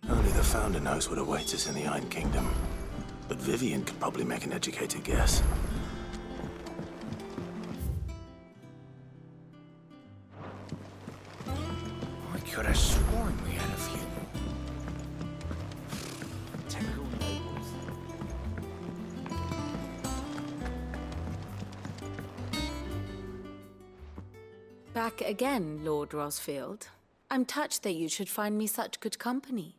Only the Founder knows what awaits us in the Iron Kingdom. But Vivian could probably make an educated guess. I could have sworn we had a few. Typical nobles. Back again, Lord Rosfield. I'm touched that you should find me such good company.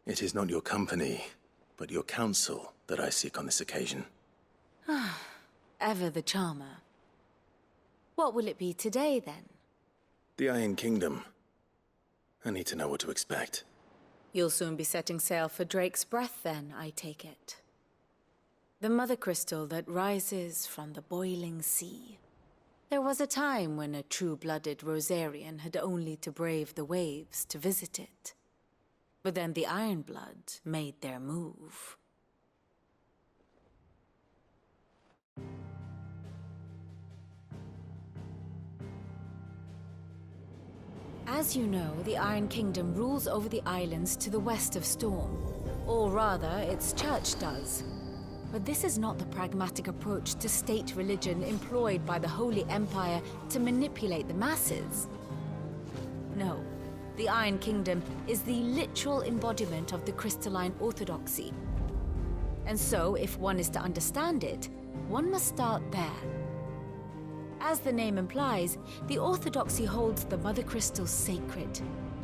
It is not your company, but your counsel that I seek on this occasion. Ever the charmer. What will it be today, then? The Iron Kingdom. I need to know what to expect. You'll soon be setting sail for Drake's Breath, then, I take it. The mother crystal that rises from the boiling sea. There was a time when a true-blooded Rosarian had only to brave the waves to visit it. But then the Ironblood made their move. As you know, the Iron Kingdom rules over the islands to the west of Storm. Or rather, its church does. But this is not the pragmatic approach to state religion employed by the Holy Empire to manipulate the masses. No. The Iron Kingdom is the literal embodiment of the crystalline orthodoxy. And so, if one is to understand it, one must start there. As the name implies, the orthodoxy holds the mother crystals sacred,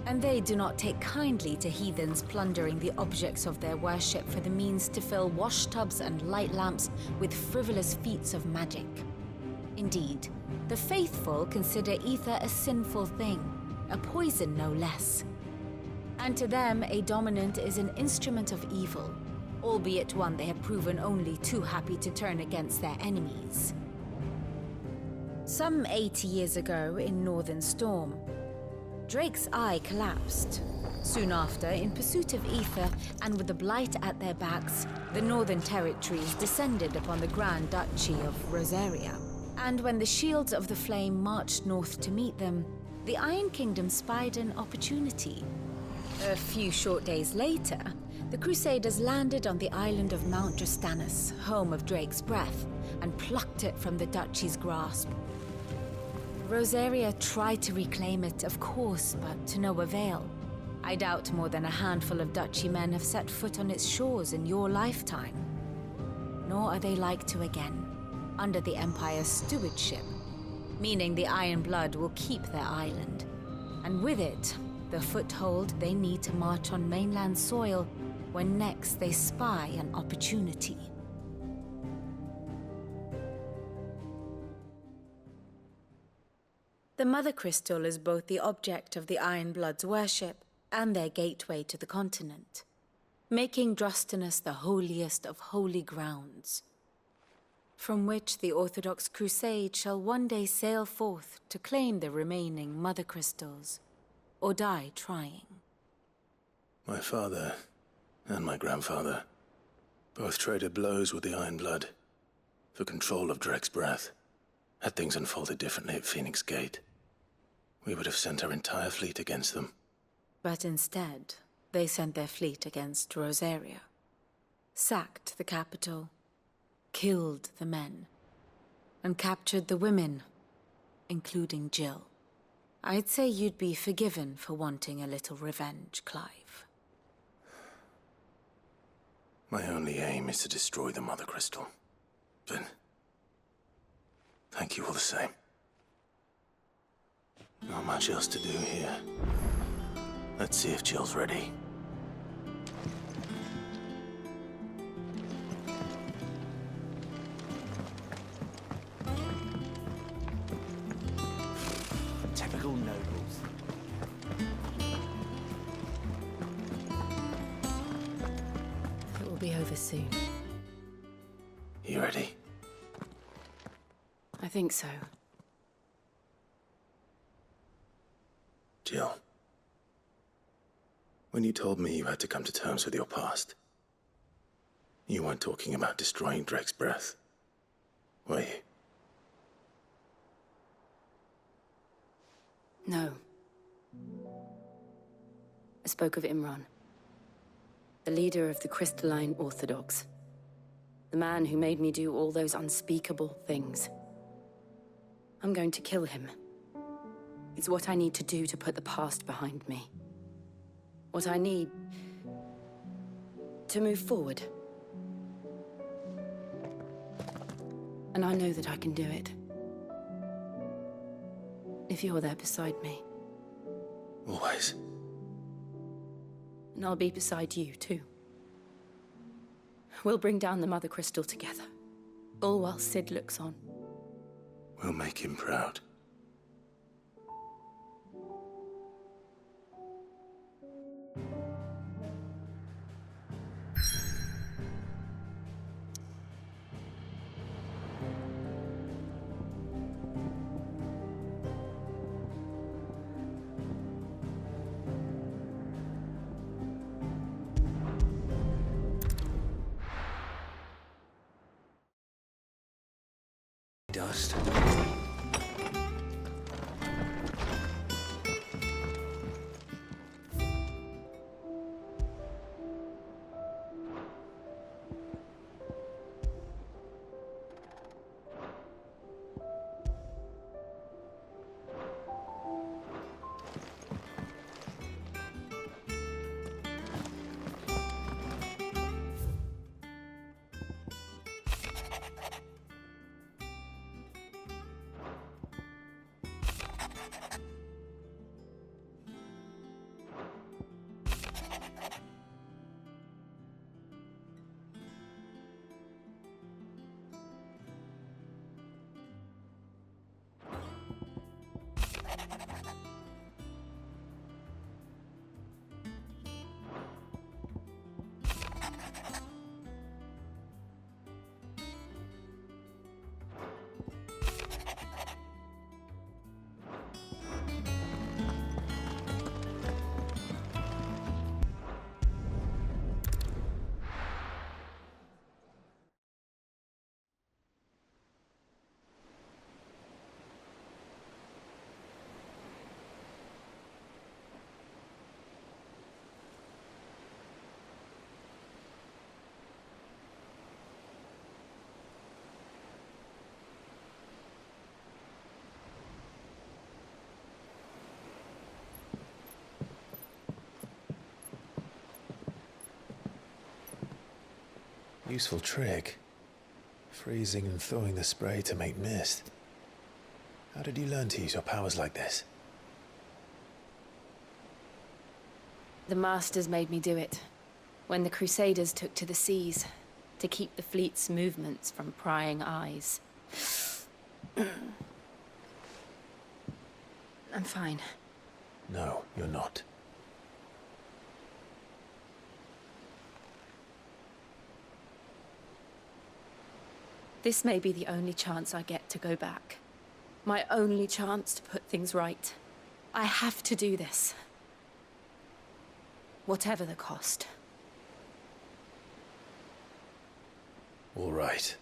and they do not take kindly to heathens plundering the objects of their worship for the means to fill washtubs and light lamps with frivolous feats of magic. Indeed, the faithful consider ether a sinful thing, a poison no less. And to them, a dominant is an instrument of evil, albeit one they have proven only too happy to turn against their enemies. Some 80 years ago in Northern Storm, Drake's eye collapsed. Soon after, in pursuit of ether and with the blight at their backs, the Northern Territories descended upon the Grand Duchy of Rosaria. And when the Shields of the Flame marched north to meet them, the Iron Kingdom spied an opportunity. A few short days later, the Crusaders landed on the island of Mount Drastanus, home of Drake's Breath, and plucked it from the duchy's grasp. Rosaria tried to reclaim it, of course, but to no avail. I doubt more than a handful of duchy men have set foot on its shores in your lifetime. Nor are they like to again, under the Empire's stewardship, meaning the Ironblood will keep their island, and with it, the foothold they need to march on mainland soil when next they spy an opportunity. The Mother Crystal is both the object of the Ironblood's worship and their gateway to the continent, making Drastanus the holiest of holy grounds, from which the Orthodox Crusade shall one day sail forth to claim the remaining Mother Crystals, or die trying. My father and my grandfather both traded blows with the Ironblood for control of Drake's Breath. Had things unfolded differently at Phoenix Gate, we would have sent our entire fleet against them. But instead, they sent their fleet against Rosaria, sacked the capital, killed the men, and captured the women, including Jill. I'd say you'd be forgiven for wanting a little revenge, Clive. My only aim is to destroy the Mother Crystal. But thank you all the same. Not much else to do here. Let's see if Jill's ready. Typical nobles. It will be over soon. You ready? I think so. Jill, when you told me you had to come to terms with your past, you weren't talking about destroying Drake's Breath, were you? No. I spoke of Imran, the leader of the Crystalline Orthodox. The man who made me do all those unspeakable things. I'm going to kill him. It's what I need to do to put the past behind me. What I need to move forward. And I know that I can do it. If you're there beside me. Always. And I'll be beside you, too. We'll bring down the Mother Crystal together. All while Sid looks on. We'll make him proud. Dust. Useful trick. Freezing and thawing the spray to make mist. How did you learn to use your powers like this? The Masters made me do it. When the Crusaders took to the seas, to keep the fleet's movements from prying eyes. I'm fine. No, you're not. This may be the only chance I get to go back. My only chance to put things right. I have to do this. Whatever the cost. All right.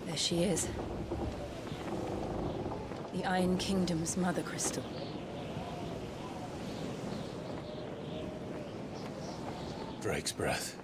There she is. The Iron Kingdom's Mother Crystal. Drake's breath.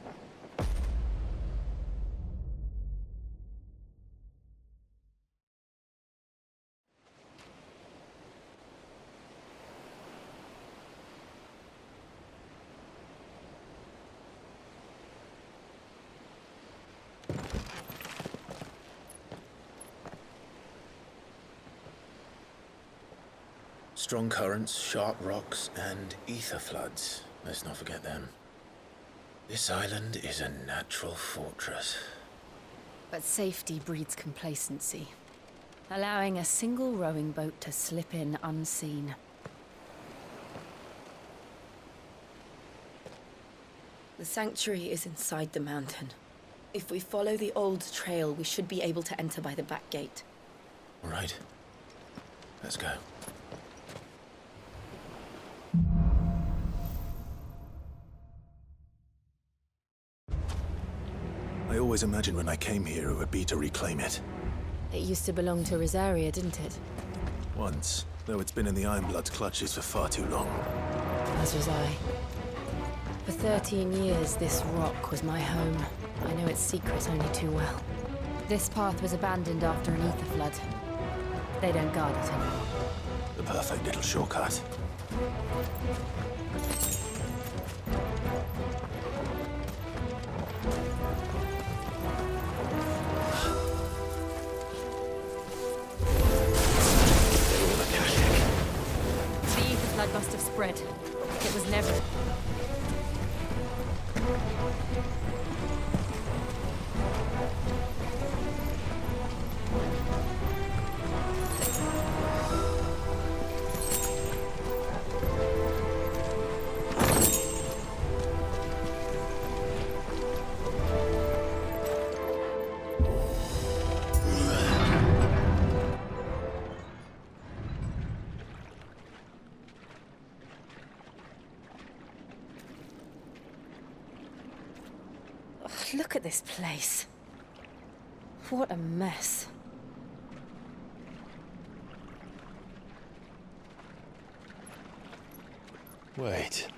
Strong currents, sharp rocks, and ether floods. Let's not forget them. This island is a natural fortress. But safety breeds complacency, allowing a single rowing boat to slip in unseen. The sanctuary is inside the mountain. If we follow the old trail, we should be able to enter by the back gate. All right. Let's go. I always imagined when I came here it would be to reclaim it. It used to belong to Rosaria, didn't it? Once, though it's been in the Ironblood's clutches for far too long. As was I. For 13 years, this rock was my home. I know its secrets only too well. This path was abandoned after an ether flood. They don't guard it anymore. The perfect little shortcut. The ether flood must have spread. It was never... Look at this place. What a mess. Wait.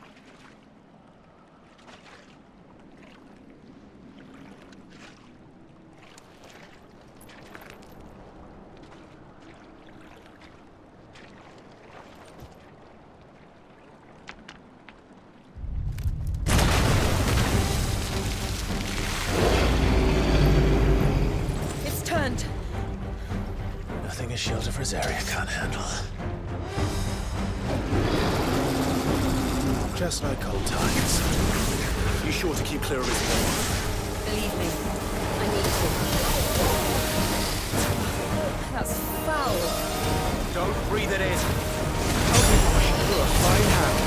Nothing a shield of Rosaria can't handle. Just like old times. You sure to keep clear of his paw? Believe me, I need to. That's foul. Don't breathe it in. You're a fine hound.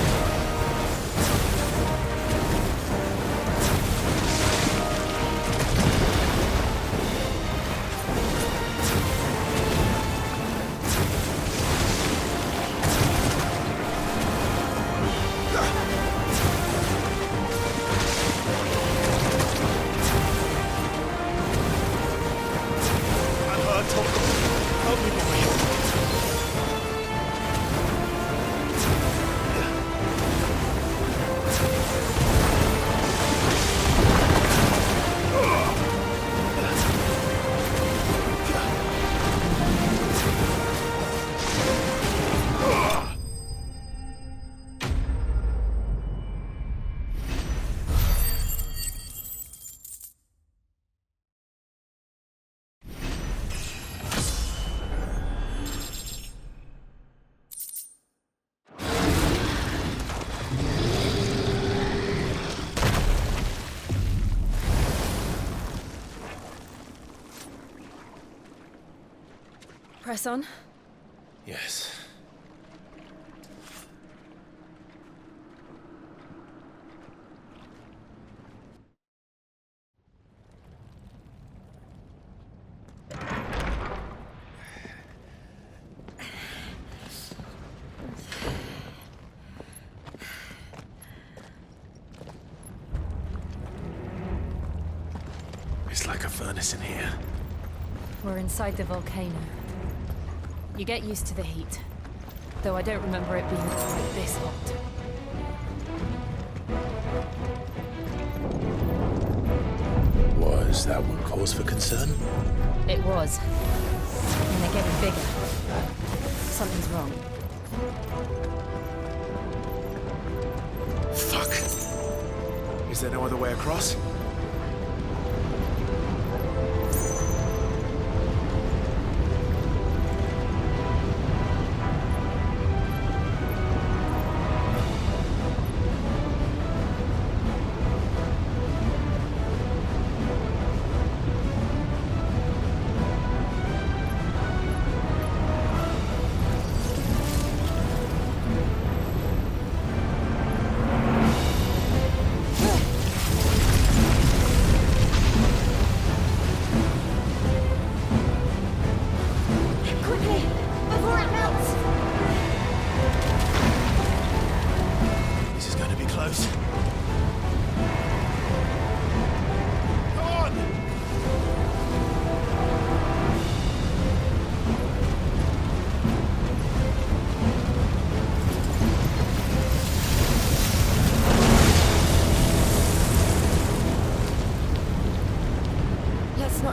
Press on. Yes. It's like a furnace in here. We're inside the volcano. You get used to the heat, though I don't remember it being quite this hot. Was that one cause for concern? It was. And they're getting bigger. Something's wrong. Fuck. Is there no other way across?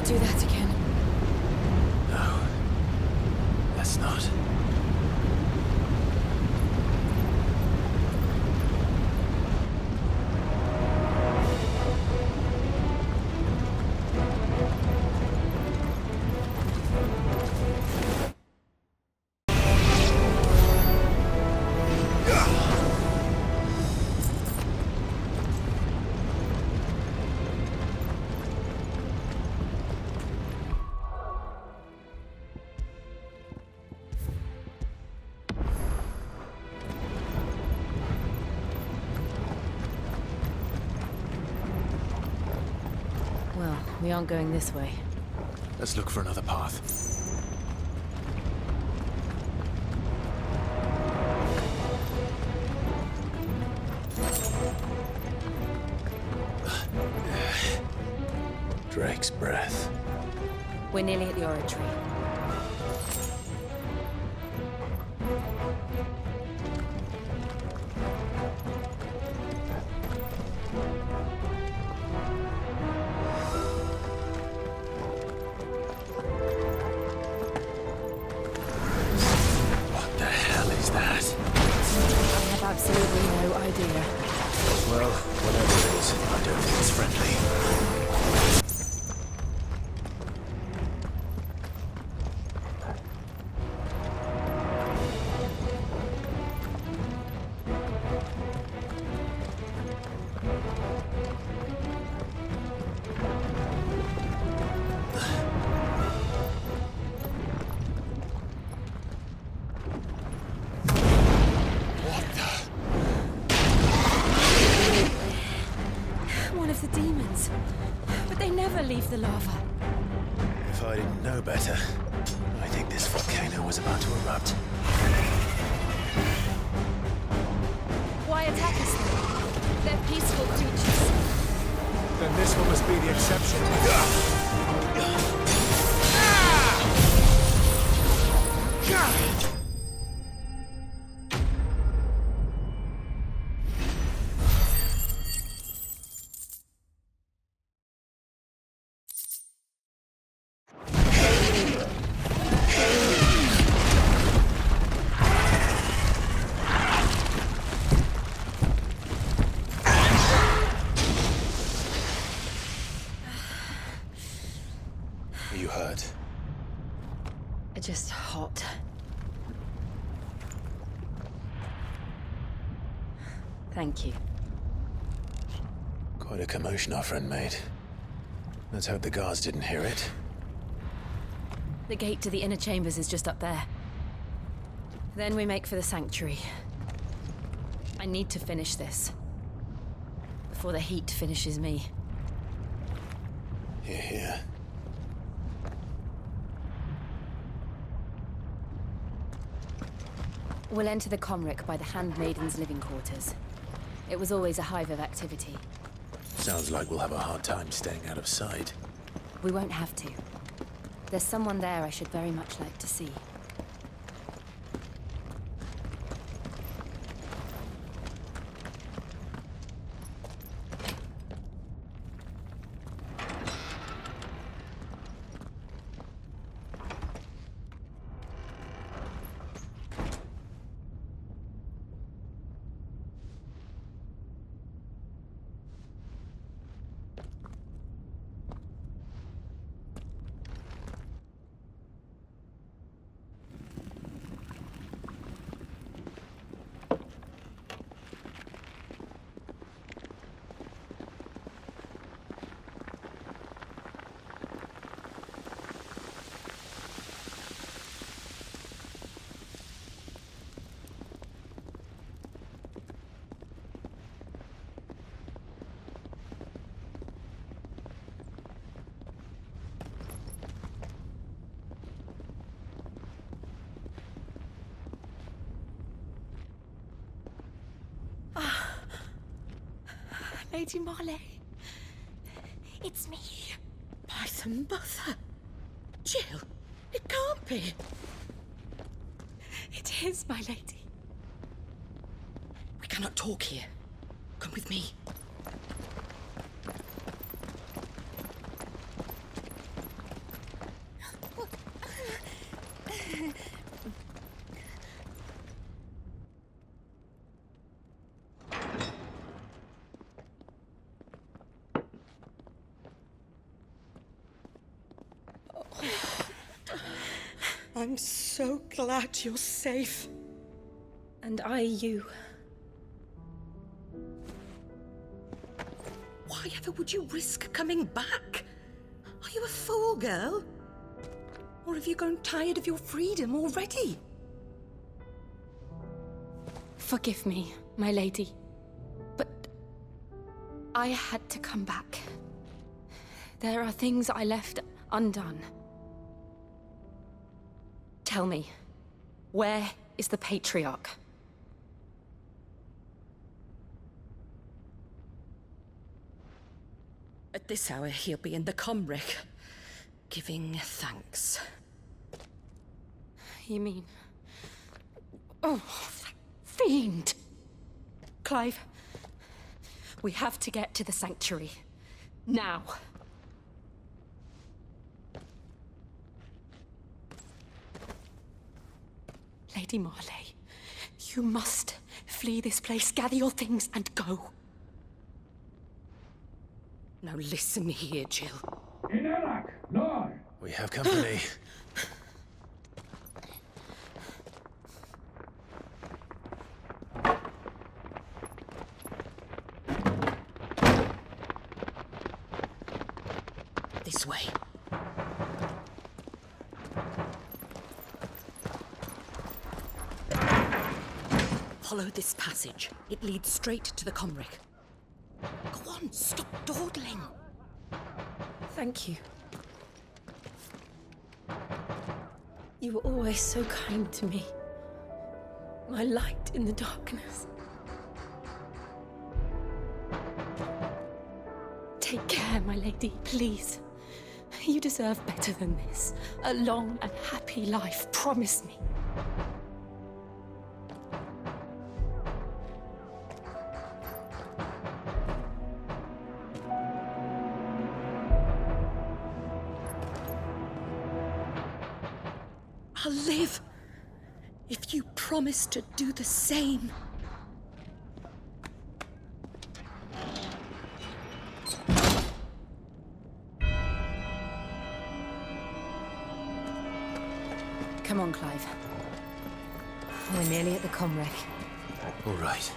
not do that again. No. Let's not. Well, we aren't going this way. Let's look for another path. Drake's breath. We're nearly at the oratory. What the hell is that? I have absolutely no idea. Well, whatever it is, I don't think it's friendly. One of the demons. But they never leave the lava. If I didn't know better, I think this volcano was about to erupt. Why attack us then? They're peaceful creatures. Then this one must be the exception. Are you hurt? Just hot. Thank you. Quite a commotion our friend made. Let's hope the guards didn't hear it. The gate to the inner chambers is just up there. Then we make for the sanctuary. I need to finish this. Before the heat finishes me. Hear, hear. We'll enter the Comric by the Handmaiden's living quarters. It was always a hive of activity. Sounds like we'll have a hard time staying out of sight. We won't have to. There's someone there I should very much like to see. Lady Marley. It's me. Python mother. Jill, it can't be. It is, my lady. We cannot talk here. Come with me. I'm so glad you're safe. And I you. Why ever would you risk coming back? Are you a fool, girl? Or have you grown tired of your freedom already? Forgive me, my lady. But I had to come back. There are things I left undone. Tell me, where is the Patriarch? At this hour, he'll be in the Comric, giving thanks. You mean... Oh, that fiend! Clive, we have to get to the Sanctuary. Now. Lady Marley, you must flee this place, gather your things, and go. Now listen here, Jill. We have company. This way. Follow this passage. It leads straight to the Comric. Go on, stop dawdling. Thank you. You were always so kind to me. My light in the darkness. Take care, my lady, please. You deserve better than this. A long and happy life, promise me. I'll live if you promise to do the same. Come on, Clive. We're nearly at the Comric. All right.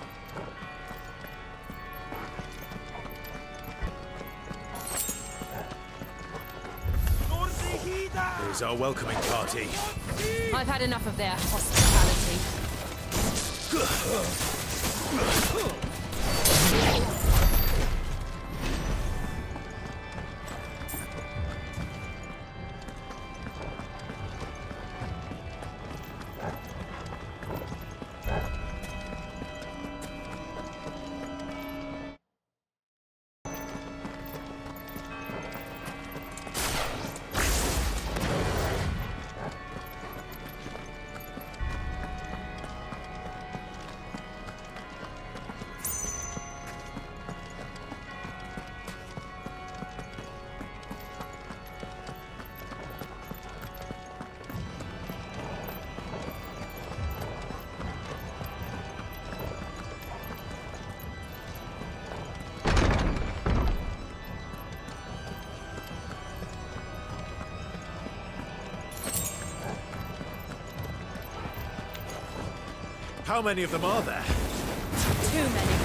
Here's our welcoming party. I've had enough of their hospitality. How many of them are there? Too many.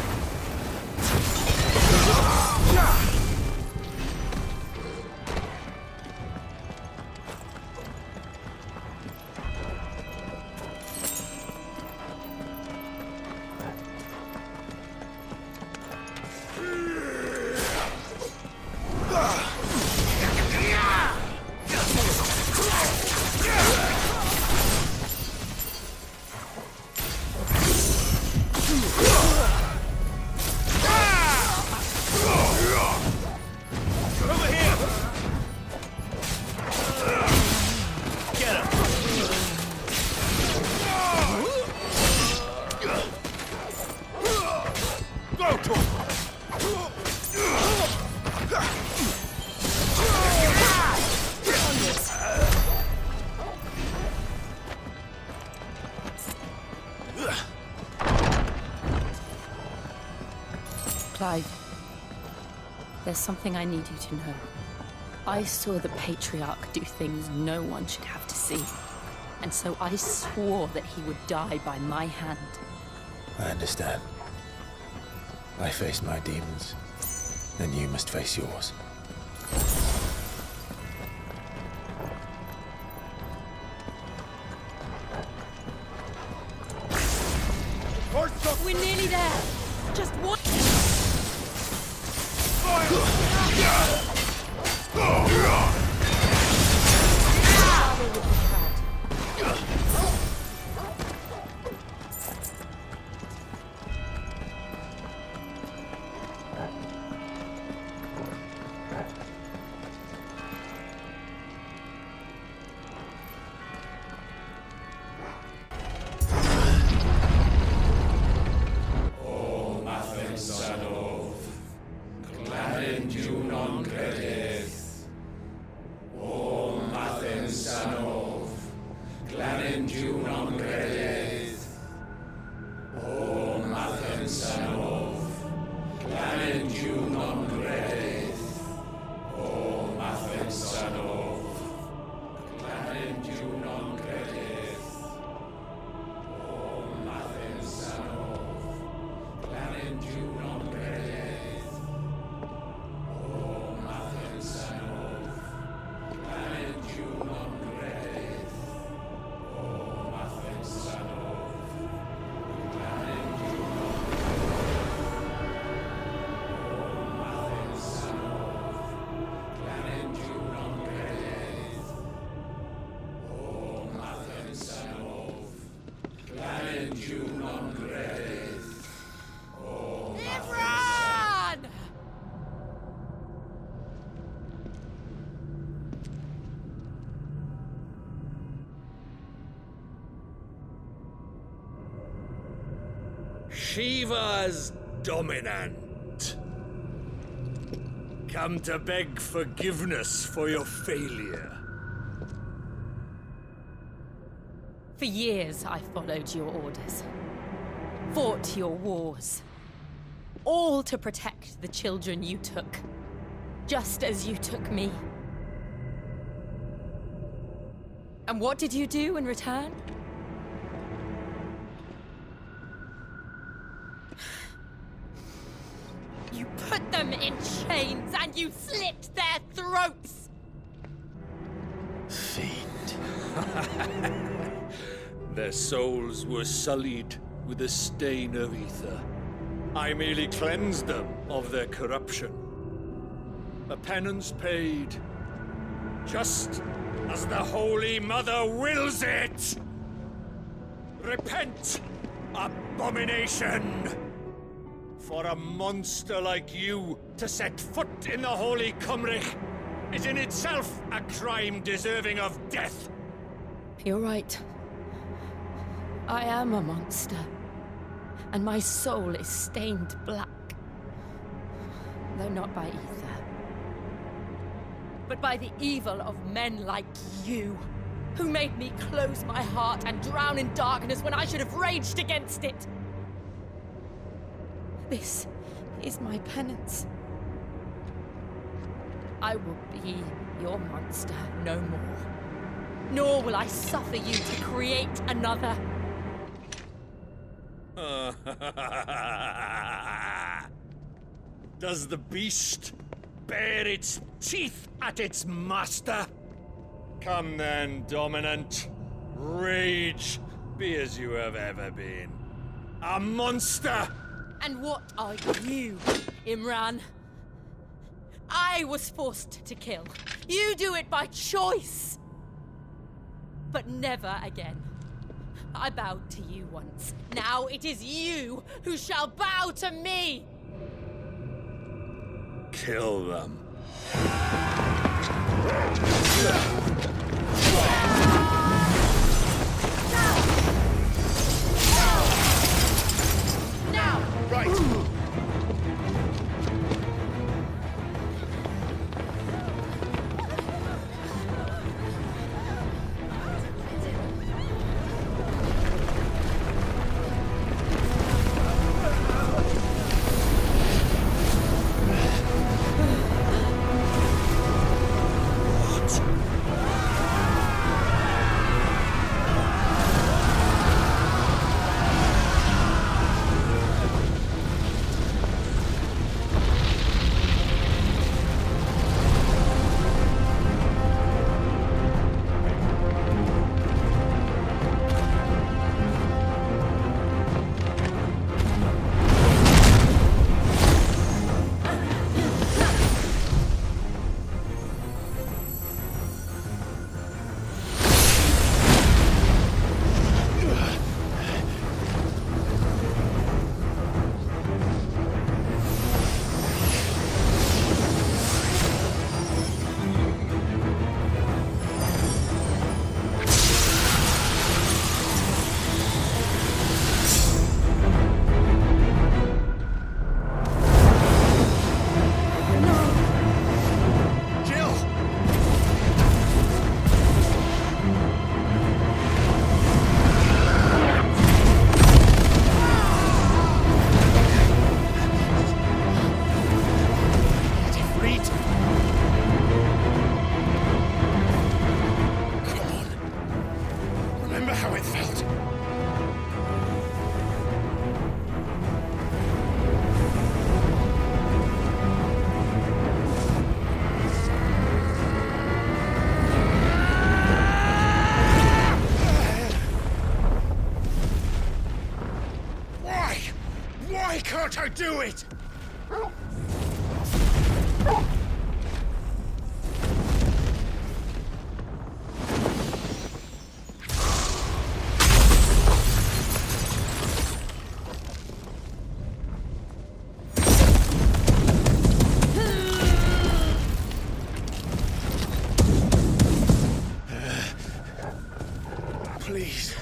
Clive, there's something I need you to know. I saw the Patriarch do things no one should have to see. And so I swore that he would die by my hand. I understand. I faced my demons, and you must face yours. We're nearly there. Just one. Shiva's dominant. Come to beg forgiveness for your failure. For years, I followed your orders, fought your wars, all to protect the children you took, just as you took me. And what did you do in return? You put them in chains and you slit their throats! Fiend. Their souls were sullied with the stain of ether. I merely cleansed them of their corruption. A penance paid, just as the Holy Mother wills it! Repent, abomination! For a monster like you to set foot in the Holy Cymric is in itself a crime deserving of death. You're right. I am a monster. And my soul is stained black. Though not by ether. But by the evil of men like you, who made me close my heart and drown in darkness when I should have raged against it. This is my penance. I will be your monster no more. Nor will I suffer you to create another. Does the beast bare its teeth at its master? Come then, dominant. Rage, be as you have ever been. A monster! And what are you, Imran? I was forced to kill. You do it by choice. But never again. I bowed to you once. Now it is you who shall bow to me! Kill them. Now! Right! Why can't I do it? Please,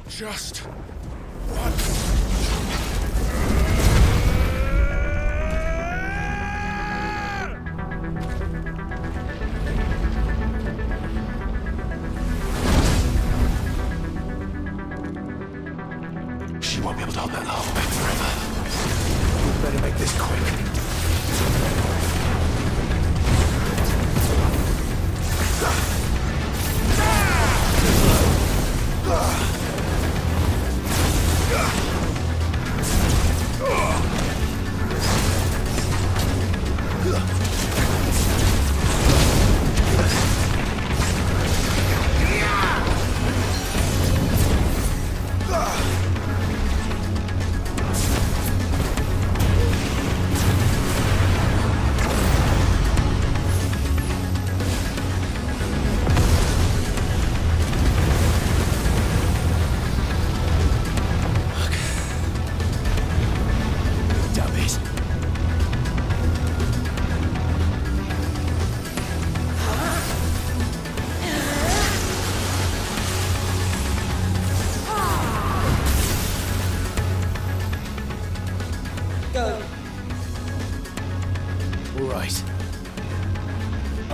just once. She won't be able to hold that lava back forever. We'd better make this quick.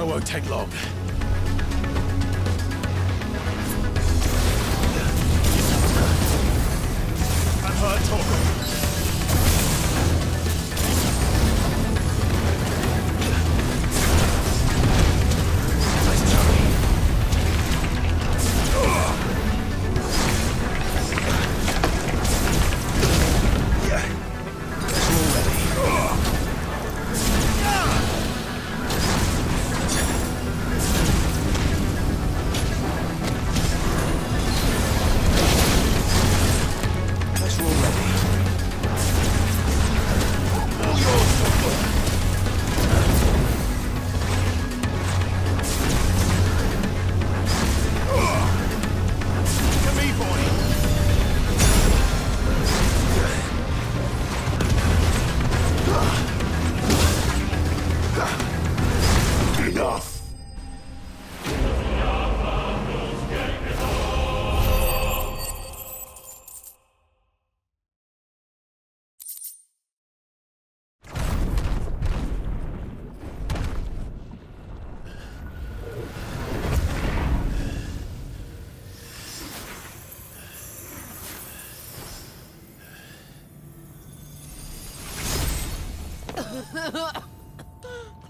Won't take long. I've heard talk.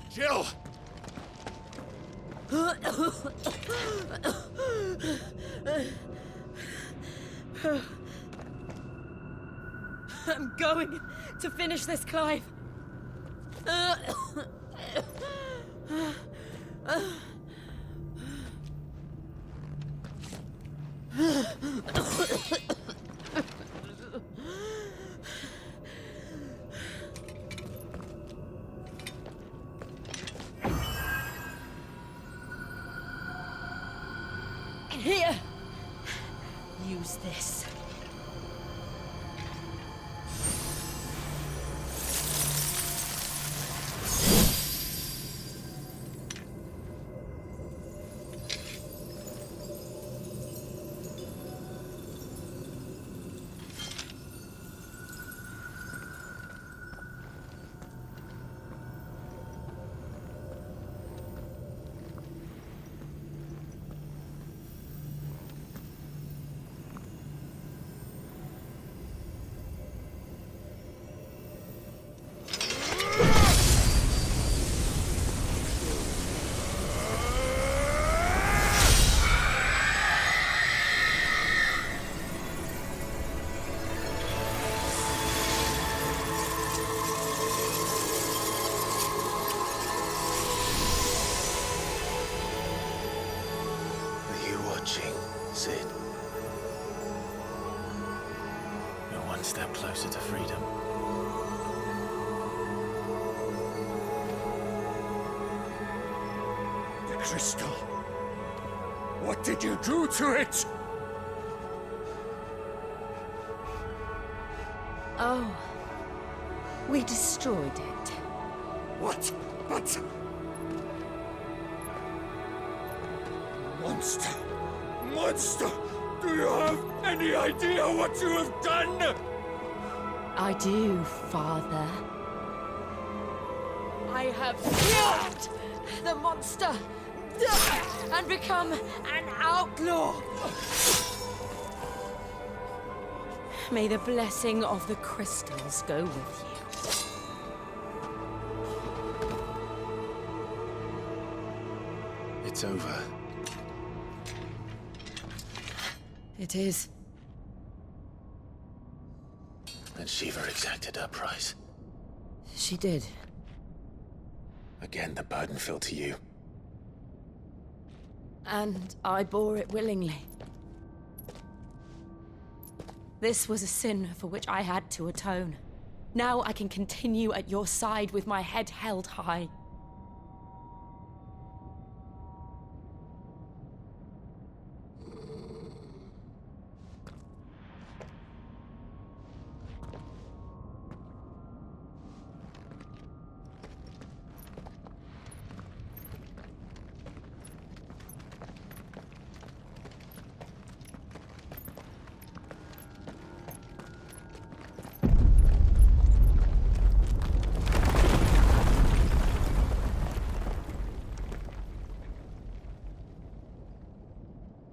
Jill! I'm going to finish this, Clive. Here! Use this. Sid. You're one step closer to freedom. crystal? What did you do to it? Oh, we destroyed it. What? But... Monster! Monster! Do you have any idea what you have done? I do, Father. I have killed the monster and become an outlaw. May the blessing of the crystals go with you. It's over. It is. And Shiva exacted her price. She did. Again, the burden fell to you. And I bore it willingly. This was a sin for which I had to atone. Now I can continue at your side with my head held high.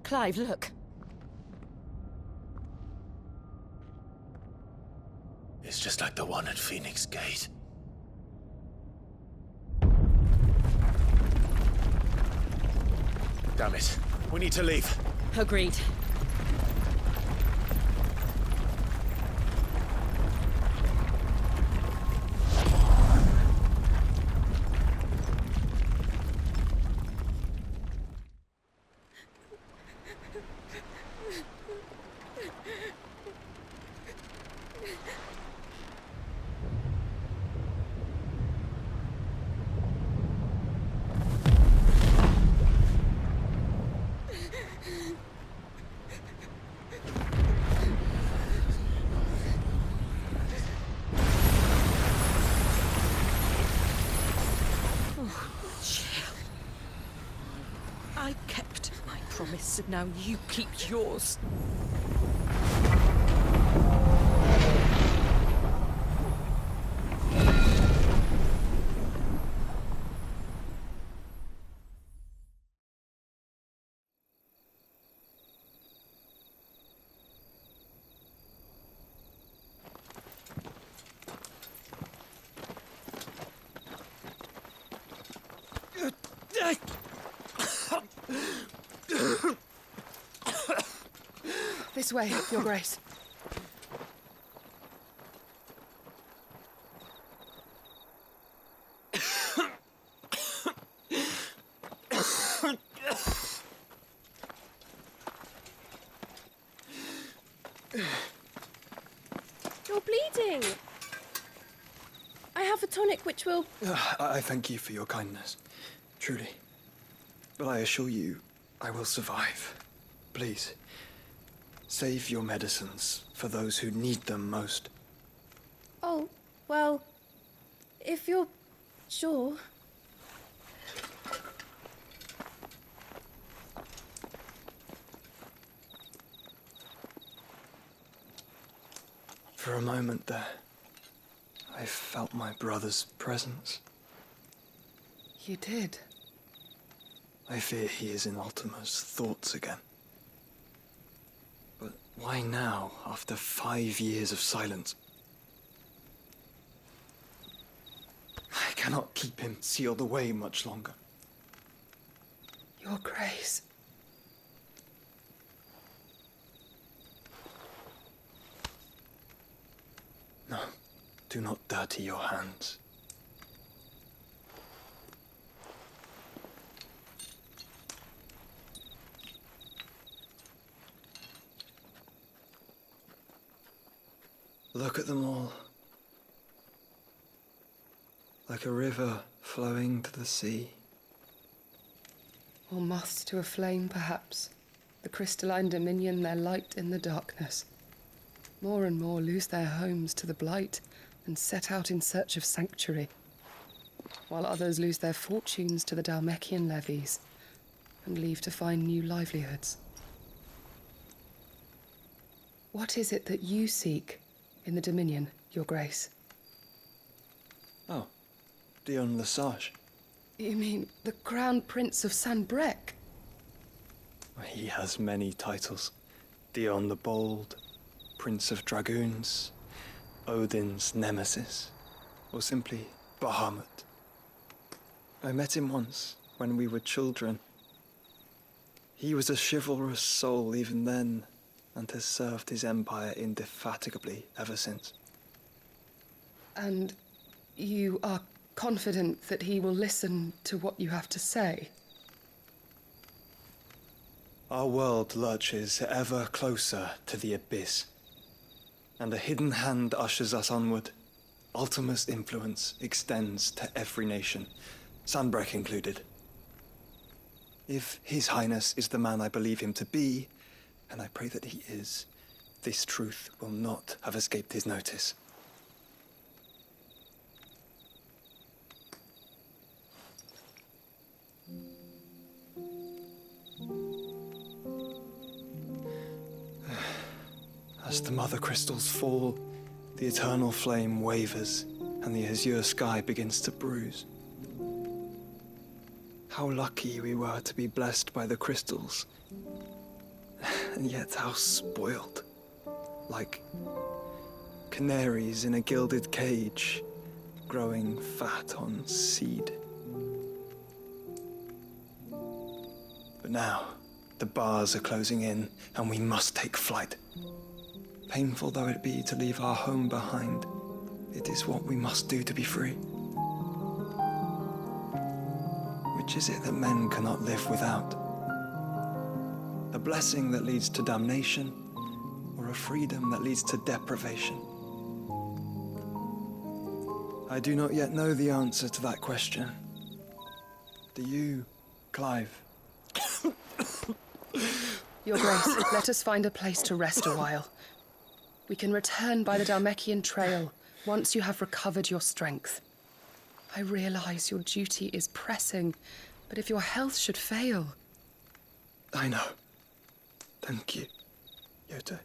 Clive, look. It's just like the one at Phoenix Gate. Damn it. We need to leave. Agreed. I kept my promise, and now you keep yours. This way, Your Grace. You're bleeding. I have a tonic which will... I thank you for your kindness, truly. But I assure you, I will survive. Please, save your medicines for those who need them most. Oh, well, if you're sure... For a moment there, I felt my brother's presence. You did. I fear he is in Ultima's thoughts again. But why now, after 5 years of silence? I cannot keep him sealed away much longer. Your Grace. No, do not dirty your hands. Look at them all. Like a river flowing to the sea. Or moths to a flame, perhaps. The crystalline dominion their light in the darkness. More and more lose their homes to the blight and set out in search of sanctuary, while others lose their fortunes to the Dhalmekian levies and leave to find new livelihoods. What is it that you seek in the Dominion, Your Grace? Oh, Dion Lesage. You mean the Crown Prince of Sanbreque? He has many titles. Dion the Bold, Prince of Dragoons, Odin's Nemesis, or simply Bahamut. I met him once, when we were children. He was a chivalrous soul even then, and has served his empire indefatigably ever since. And you are confident that he will listen to what you have to say? Our world lurches ever closer to the abyss, and a hidden hand ushers us onward. Ultima's influence extends to every nation, Sanbreque included. If His Highness is the man I believe him to be, and I pray that he is, this truth will not have escaped his notice. As the mother crystals fall, the eternal flame wavers, and the azure sky begins to bruise. How lucky we were to be blessed by the crystals, and yet how spoiled. Like canaries in a gilded cage, growing fat on seed. But now, the bars are closing in, and we must take flight. Painful though it be to leave our home behind, it is what we must do to be free. Which is it that men cannot live without? A blessing that leads to damnation, or a freedom that leads to deprivation? I do not yet know the answer to that question. Do you, Clive? Your Grace, let us find a place to rest a while. We can return by the Dhalmekian trail once you have recovered your strength. I realize your duty is pressing, but if your health should fail... I know. Thank you, Yote.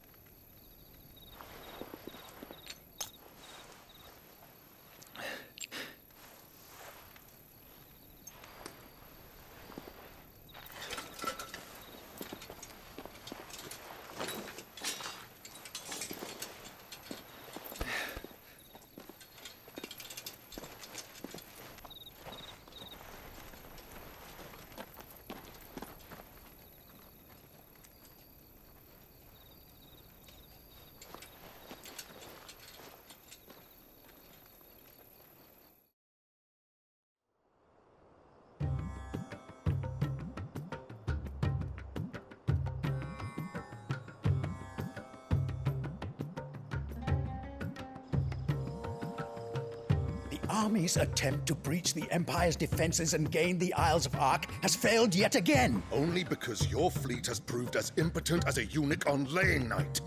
Army's attempt to breach the Empire's defenses and gain the Isles of Ark has failed yet again. Only because your fleet has proved as impotent as a eunuch on laying night.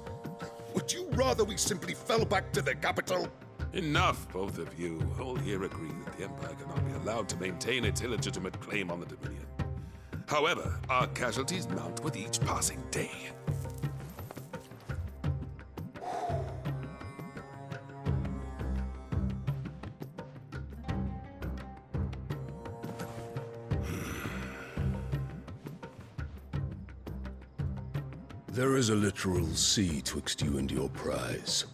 Would you rather we simply fell back to the capital? Enough, both of you. All here agree that the Empire cannot be allowed to maintain its illegitimate claim on the Dominion. However, our casualties mount with each passing day. There is a literal sea twixt you and your prize.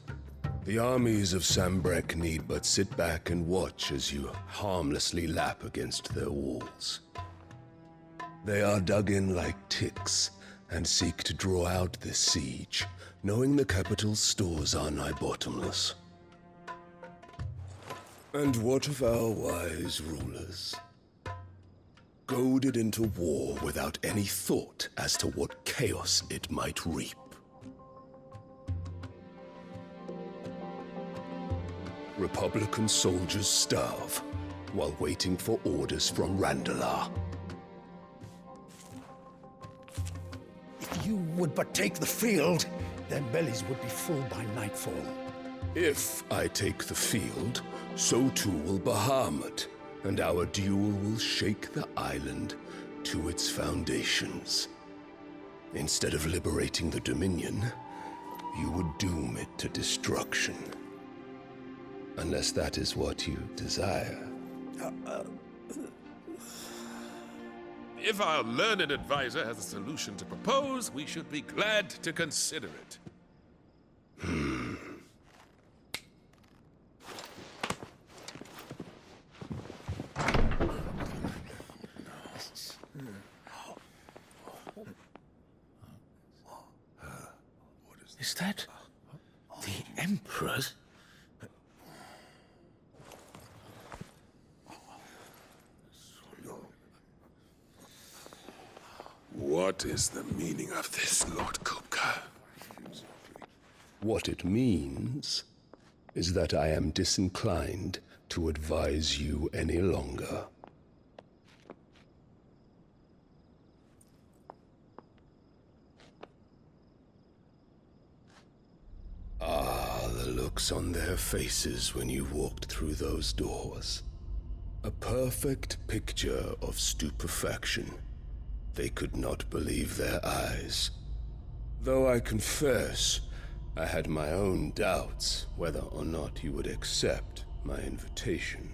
The armies of Sanbreque need but sit back and watch as you harmlessly lap against their walls. They are dug in like ticks and seek to draw out this siege, knowing the capital's stores are nigh bottomless. And what of our wise rulers? Goaded into war without any thought as to what chaos it might reap. Republican soldiers starve while waiting for orders from Randalar. would but take the field, their bellies would be full by nightfall. If I take the field, so too will Bahamut, and our duel will shake the island to its foundations. Instead of liberating the Dominion, you would doom it to destruction. Unless that is what you desire. If our learned advisor has a solution to propose, we should be glad to consider it. Is that the Emperor's? What is the meaning of this, Lord Kupka? What it means is that I am disinclined to advise you any longer. Ah, the looks on their faces when you walked through those doors. A perfect picture of stupefaction. They could not believe their eyes. Though I confess, I had my own doubts whether or not you would accept my invitation.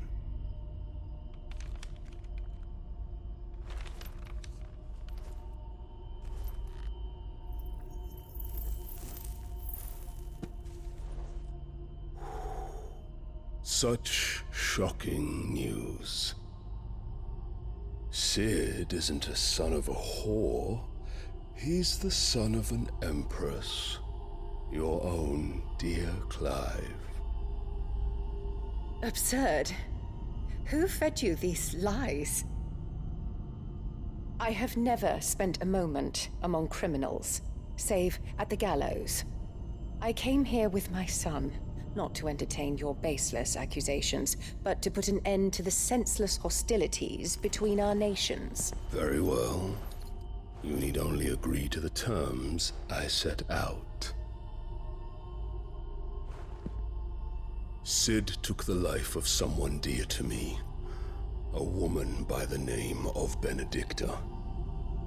Such shocking news. Sid isn't a son of a whore. He's the son of an empress. Your own dear Clive. Absurd. Who fed you these lies? I have never spent a moment among criminals, save at the gallows. I came here with my son, not to entertain your baseless accusations, but to put an end to the senseless hostilities between our nations. Very well. You need only agree to the terms I set out. Sid took the life of someone dear to me, a woman by the name of Benedicta.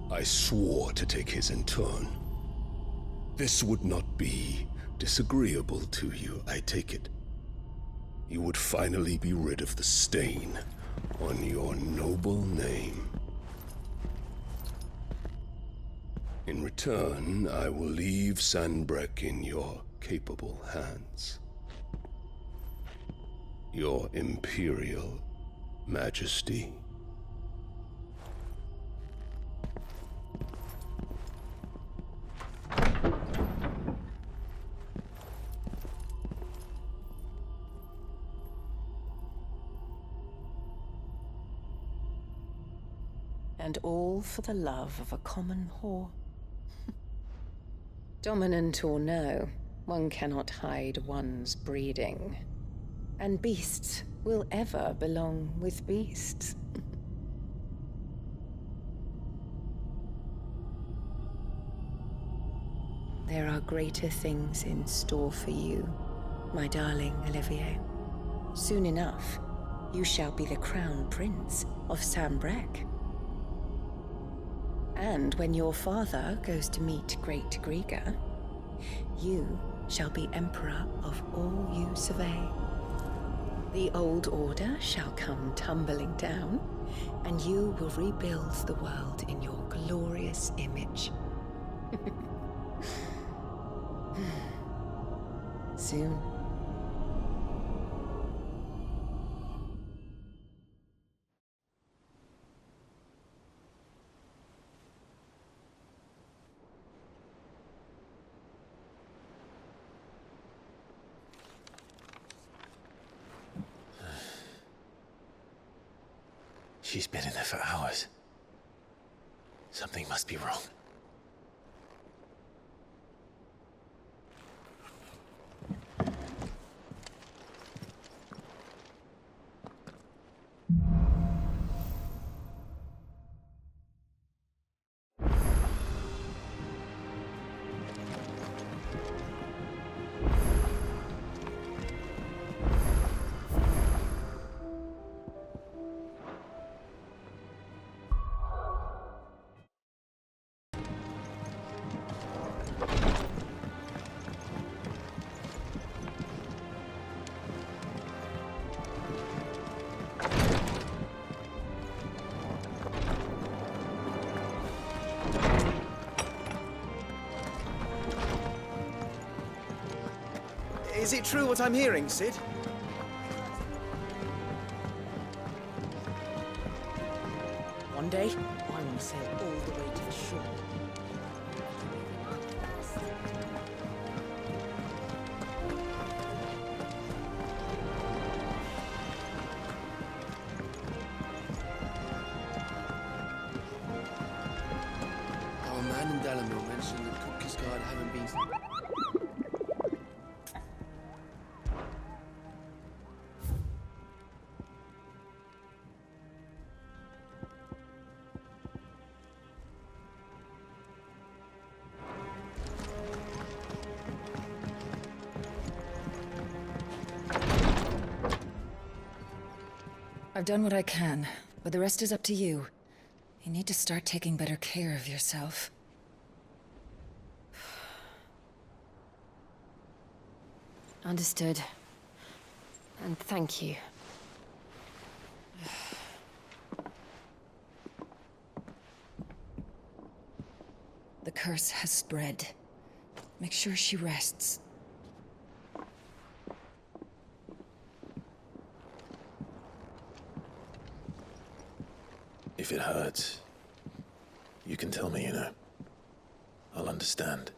I swore to take his in turn. This would not be disagreeable to you, I take it. You would finally be rid of the stain on your noble name. In return, I will leave Sanbreque in your capable hands. Your Imperial Majesty. And all for the love of a common whore. Dominant or no, one cannot hide one's breeding. And beasts will ever belong with beasts. There are greater things in store for you, my darling Olivier. Soon enough, you shall be the crown prince of Sanbreque. And when your father goes to meet Great Griga, you shall be emperor of all you survey. The old order shall come tumbling down, and you will rebuild the world in your glorious image. Soon. She's been in there for hours. Something must be wrong. Is it true what I'm hearing, Cid? One day, I want to sail all the way to the shore. Our man in Dalamil mentioned that Cook's Guard haven't been... I've done what I can, but the rest is up to you. You need to start taking better care of yourself. Understood. And thank you. The curse has spread. Make sure she rests. If it hurts, you can tell me, you know. I'll understand.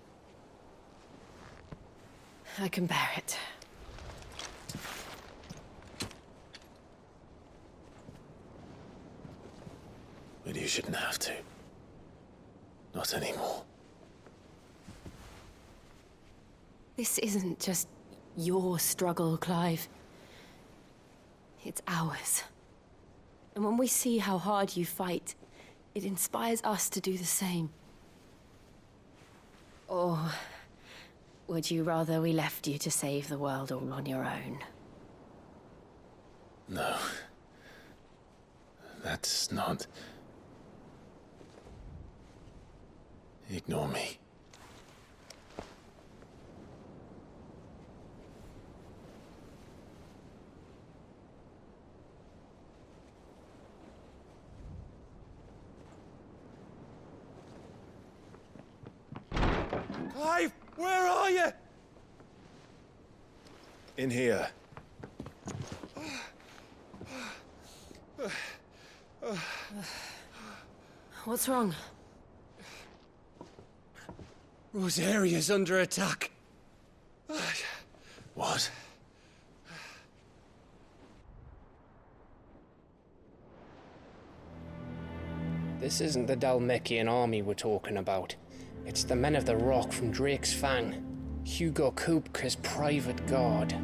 I can bear it. But you shouldn't have to. Not anymore. This isn't just your struggle, Clive. It's ours. And when we see how hard you fight, it inspires us to do the same. Or would you rather we left you to save the world all on your own? No. That's not... Ignore me. Clive, where are you? In here. What's wrong? Rosaria's under attack. What? This isn't the Dalmekian army we're talking about. It's the men of the Rock from Drake's Fang. Hugo Kupka's private guard.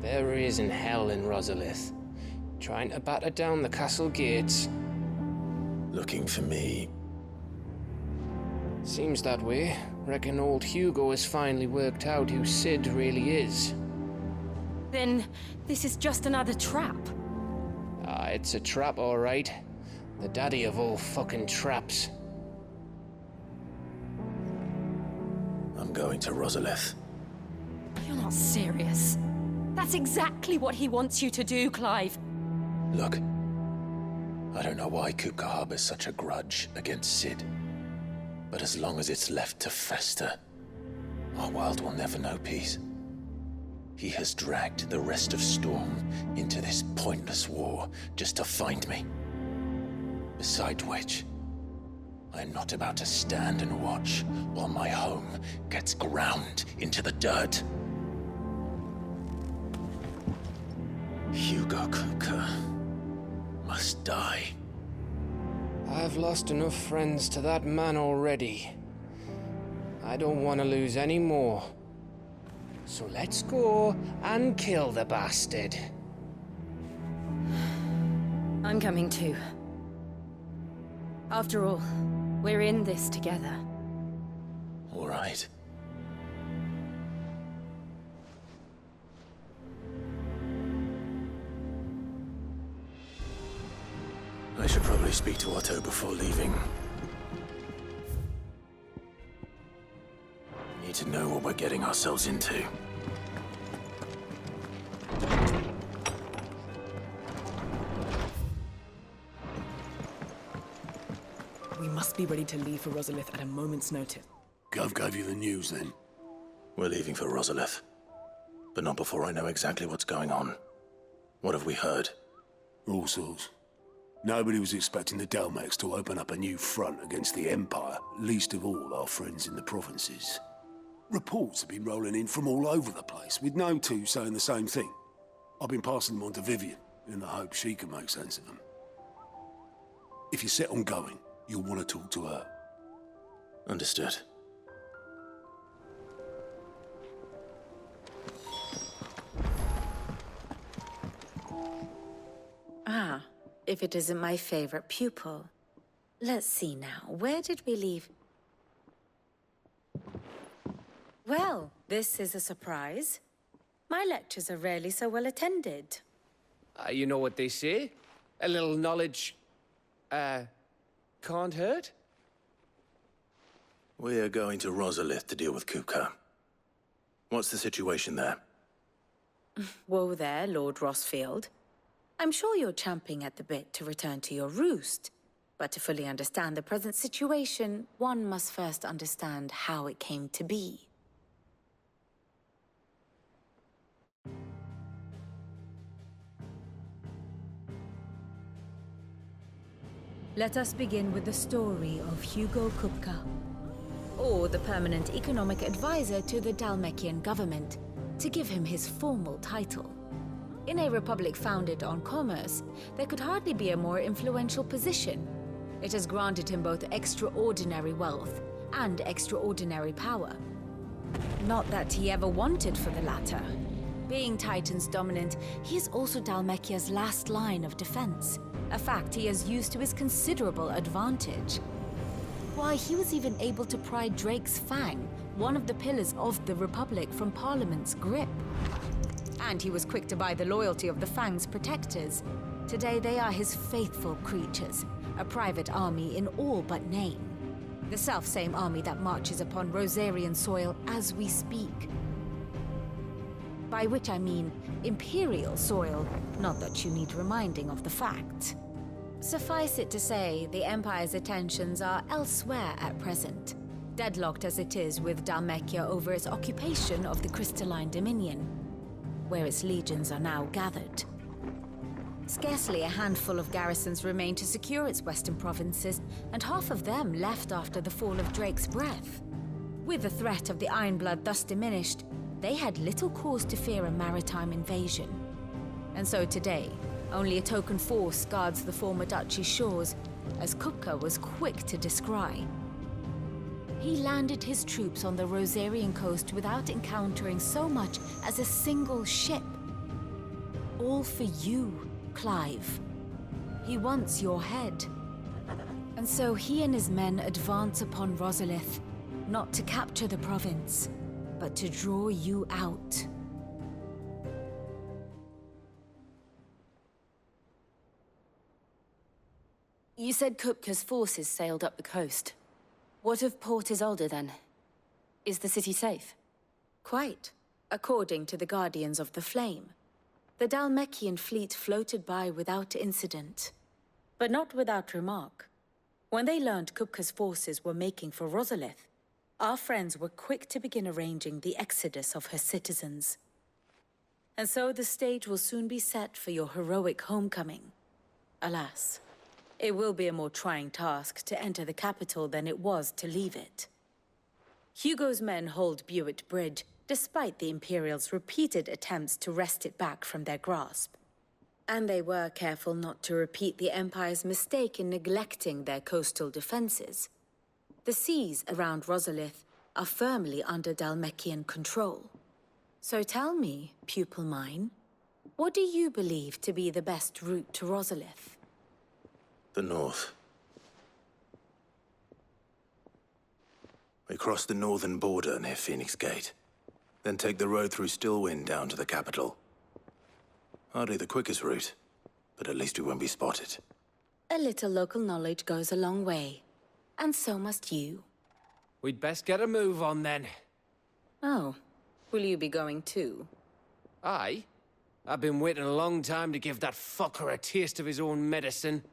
There he is in hell in Rosalith, trying to batter down the castle gates. Looking for me. Seems that way. Reckon old Hugo has finally worked out who Cid really is. Then this is just another trap. Ah, it's a trap, all right. The daddy of all fucking traps. I'm going to Rosalith. You're not serious. That's exactly what he wants you to do, Clive. Look, I don't know why Kupka harbors such a grudge against Cid. But as long as it's left to fester, our world will never know peace. He has dragged the rest of Storm into this pointless war just to find me. Besides which, I'm not about to stand and watch while my home gets ground into the dirt. Hugo Kupka must die. I've lost enough friends to that man already. I don't want to lose any more. So let's go and kill the bastard. I'm coming too. After all, we're in this together. All right. I should probably speak to Otto before leaving. We need to know what we're getting ourselves into. We must be ready to leave for Rosalith at a moment's notice. Gov gave you the news then? We're leaving for Rosalith. But not before I know exactly what's going on. What have we heard? All sorts. Nobody was expecting the Dalmex to open up a new front against the Empire, least of all our friends in the provinces. Reports have been rolling in from all over the place, with no two saying the same thing. I've been passing them on to Vivian, in the hope she can make sense of them. If you're set on going, you'll want to talk to her. Understood. Ah, if it isn't my favorite pupil. Let's see now, where did we leave? Well, this is a surprise. My lectures are rarely so well attended. You know what they say? A little knowledge, can't hurt? We are going to Rosalith to deal with Kupka. What's the situation there? Whoa there, Lord Rossfield. I'm sure you're champing at the bit to return to your roost. But to fully understand the present situation, one must first understand how it came to be. Let us begin with the story of Hugo Kupka, or the permanent economic advisor to the Dalmekian government, to give him his formal title. In a republic founded on commerce, there could hardly be a more influential position. It has granted him both extraordinary wealth and extraordinary power. Not that he ever wanted for the latter. Being Titan's dominant, he is also Dalmekia's last line of defense, a fact he has used to his considerable advantage. Why, he was even able to pry Drake's Fang, one of the pillars of the Republic, from Parliament's grip. And he was quick to buy the loyalty of the Fang's protectors. Today they are his faithful creatures, a private army in all but name. The self-same army that marches upon Rosarian soil as we speak. By which I mean Imperial soil, not that you need reminding of the fact. Suffice it to say, the Empire's attentions are elsewhere at present, deadlocked as it is with Dalmekia over its occupation of the Crystalline Dominion, where its legions are now gathered. Scarcely a handful of garrisons remain to secure its western provinces, and half of them left after the fall of Drake's Breath. With the threat of the Ironblood thus diminished, they had little cause to fear a maritime invasion. And so today, only a token force guards the former duchy's shores, as Kupka was quick to descry. He landed his troops on the Rosarian coast without encountering so much as a single ship. All for you, Clive. He wants your head. And so he and his men advance upon Rosalith, not to capture the province, but to draw you out. You said Kupka's forces sailed up the coast. What of Port Isolde, then? Is the city safe? Quite, according to the Guardians of the Flame. The Dalmekian fleet floated by without incident, but not without remark. When they learned Kupka's forces were making for Rosalith, our friends were quick to begin arranging the exodus of her citizens. And so the stage will soon be set for your heroic homecoming. Alas, it will be a more trying task to enter the capital than it was to leave it. Hugo's men hold Buet Bridge, despite the Imperials' repeated attempts to wrest it back from their grasp. And they were careful not to repeat the Empire's mistake in neglecting their coastal defenses. The seas around Rosalith are firmly under Dalmekian control. So tell me, pupil mine, what do you believe to be the best route to Rosalith? The north. We cross the northern border near Phoenix Gate, then take the road through Stillwind down to the capital. Hardly the quickest route, but at least we won't be spotted. A little local knowledge goes a long way, and so must you. We'd best get a move on then. Oh, will you be going too? Aye. I've been waiting a long time to give that fucker a taste of his own medicine.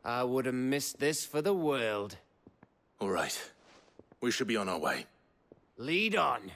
I would have missed this for the world. All right. We should be on our way. Lead on.